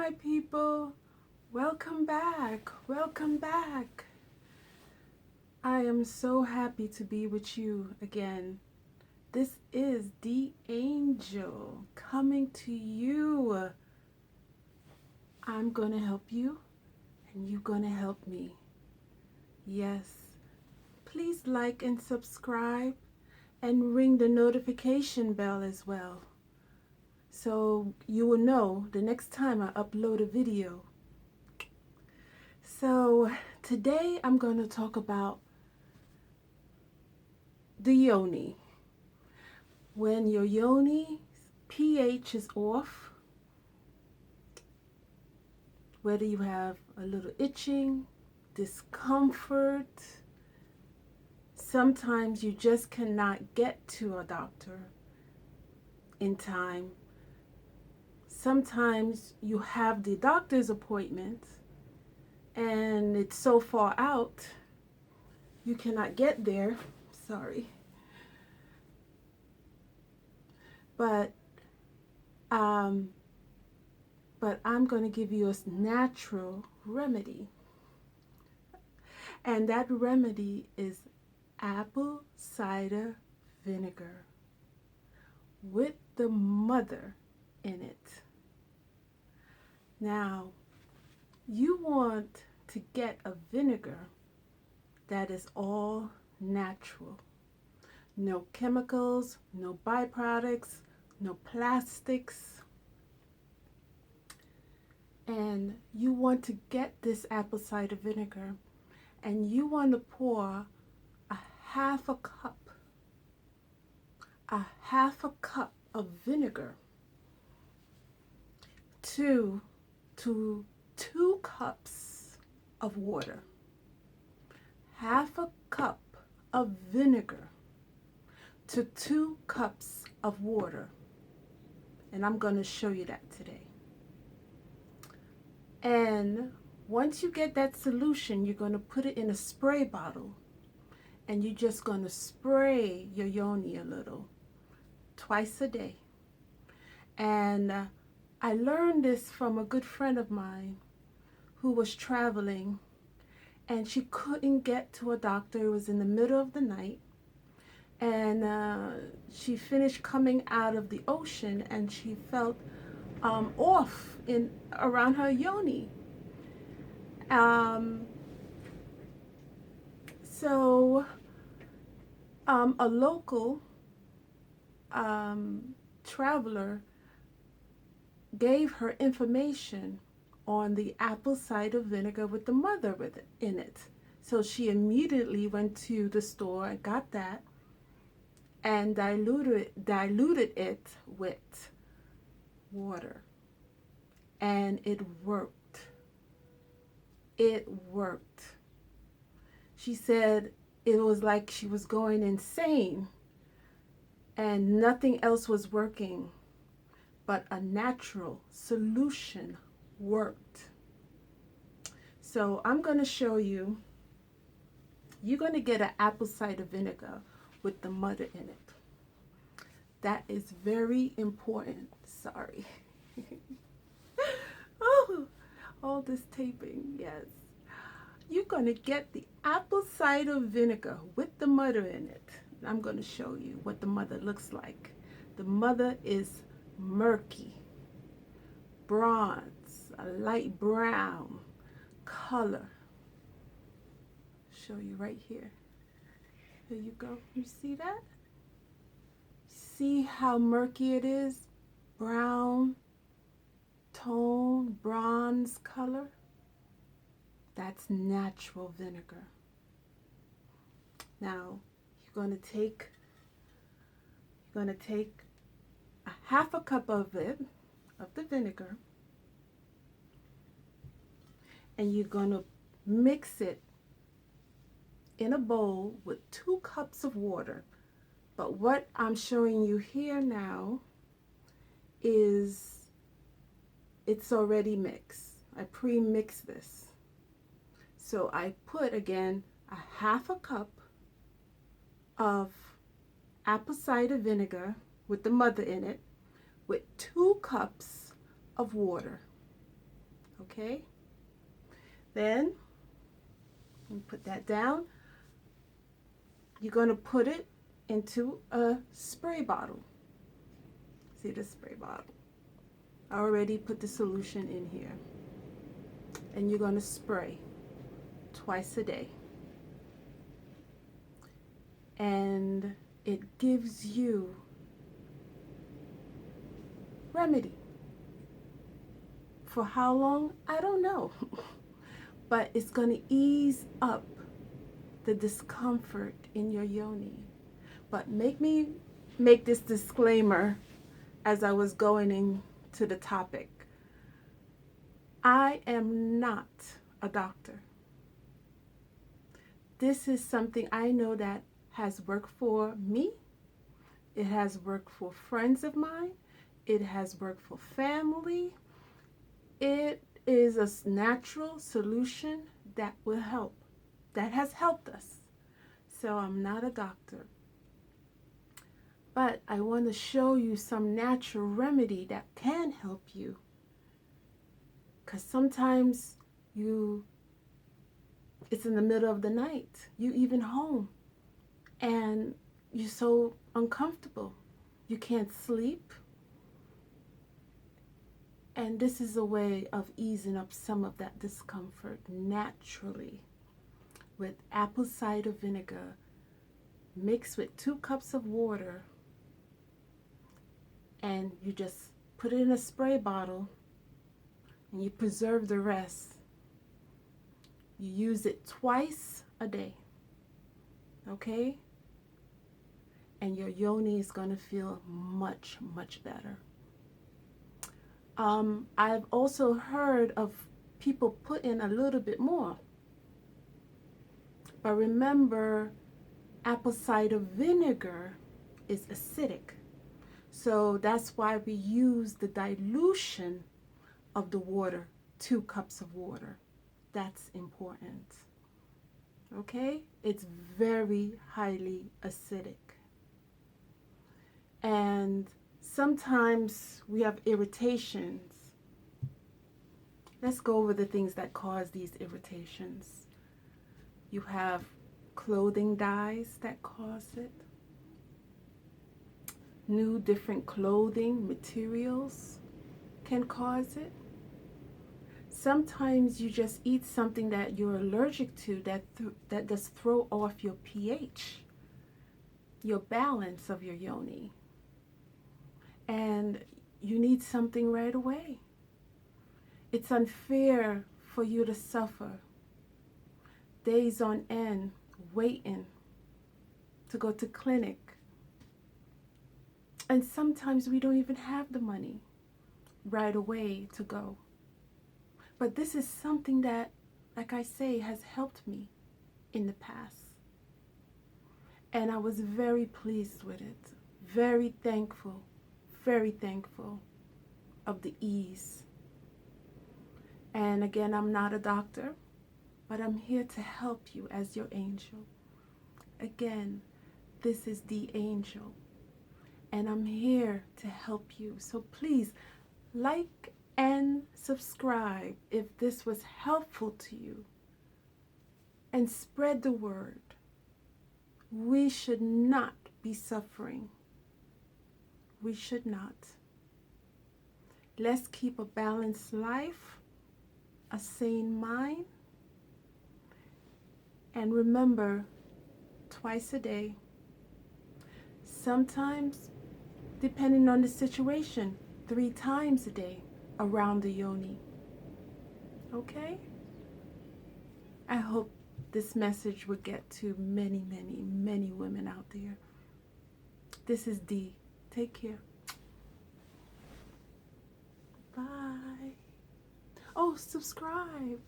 my people. Welcome back. Welcome back. I am so happy to be with you again. This is Dee Angel coming to you. I'm going to help you and you're going to help me. Yes. Please like and subscribe and ring the notification bell as well, so you will know the next time I upload a video. So today I'm going to talk about the Yoni. When your Yoni pH is off, whether you have a little itching, discomfort, sometimes you just cannot get to a doctor in time. Sometimes you have the doctor's appointment and it's so far out you cannot get there. Sorry. But I'm going to give you a natural remedy. And that remedy is apple cider vinegar with the mother in it. Now, you want to get a vinegar that is all natural. No chemicals, no byproducts, no plastics. And you want to get this apple cider vinegar and you want to pour a half a cup of vinegar to 2 cups of water. Half a cup of vinegar to 2 cups of water. And I'm going to show you that today. And once you get that solution, you're going to put it in a spray bottle. And you're just going to spray your Yoni a little, twice a day. And I learned this from a good friend of mine who was traveling and she couldn't get to a doctor. It was in the middle of the night. And she finished coming out of the ocean and she felt off around her Yoni. So a local traveler gave her information on the apple cider vinegar with the mother in it. So she immediately went to the store and got that and diluted it with water. And it worked. It worked. She said it was like she was going insane and nothing else was working, but a natural solution worked. So I'm going to show you. You're going to get an apple cider vinegar with the mother in it. That is very important. Sorry. Oh, all this taping. Yes. You're going to get the apple cider vinegar with the mother in it. I'm going to show you what the mother looks like. The mother is murky, bronze, a light brown color. Show you right here. Here you go. You see that? See how murky it is? Brown tone, bronze color. That's natural vinegar. Now you're going to take a half a cup of the vinegar, and you're going to mix it in a bowl with 2 cups of water. But what I'm showing you here now is it's already mixed. I pre-mixed this. So I put again a half a cup of apple cider vinegar with the mother in it with 2 cups of water. Okay? Then, you put that down. You're going to put it into a spray bottle. See the spray bottle? I already put the solution in here. And you're going to spray twice a day. And it gives you remedy. For how long? I don't know. But it's going to ease up the discomfort in your yoni. But make me make this disclaimer as I was going into the topic. I am not a doctor. This is something I know that has worked for me. It has worked for friends of mine. It has worked for family. It is a natural solution that will help, that has helped us. So I'm not a doctor. But I want to show you some natural remedy that can help you. Because sometimes it's in the middle of the night, you even home, and you're so uncomfortable. You can't sleep. And this is a way of easing up some of that discomfort naturally with apple cider vinegar mixed with 2 cups of water. And you just put it in a spray bottle and you preserve the rest. You use it twice a day. Okay? And your yoni is going to feel much, much better. I've also heard of people put in a little bit more. But remember, apple cider vinegar is acidic. So that's why we use the dilution of the water, 2 cups of water. That's important. Okay? It's very highly acidic. And sometimes we have irritations. Let's go over the things that cause these irritations. You have clothing dyes that cause it. New different clothing materials can cause it. Sometimes you just eat something that you're allergic to that does throw off your pH, your balance of your yoni. And you need something right away. It's unfair for you to suffer days on end waiting to go to clinic. And sometimes we don't even have the money right away to go. But this is something that, like I say, has helped me in the past. And I was very pleased with it. Very thankful of the ease. And again, I'm not a doctor, but I'm here to help you as your angel. Again, this is Dee Angel, and I'm here to help you. So please like and subscribe if this was helpful to you, and spread the word. We should not be suffering. We should not. Let's keep a balanced life, a sane mind, and remember, twice a day. Sometimes, depending on the situation, 3 times a day around the yoni. Okay? I hope this message will get to many, many, many women out there. This is Dee. Take care. Bye. Oh, subscribe.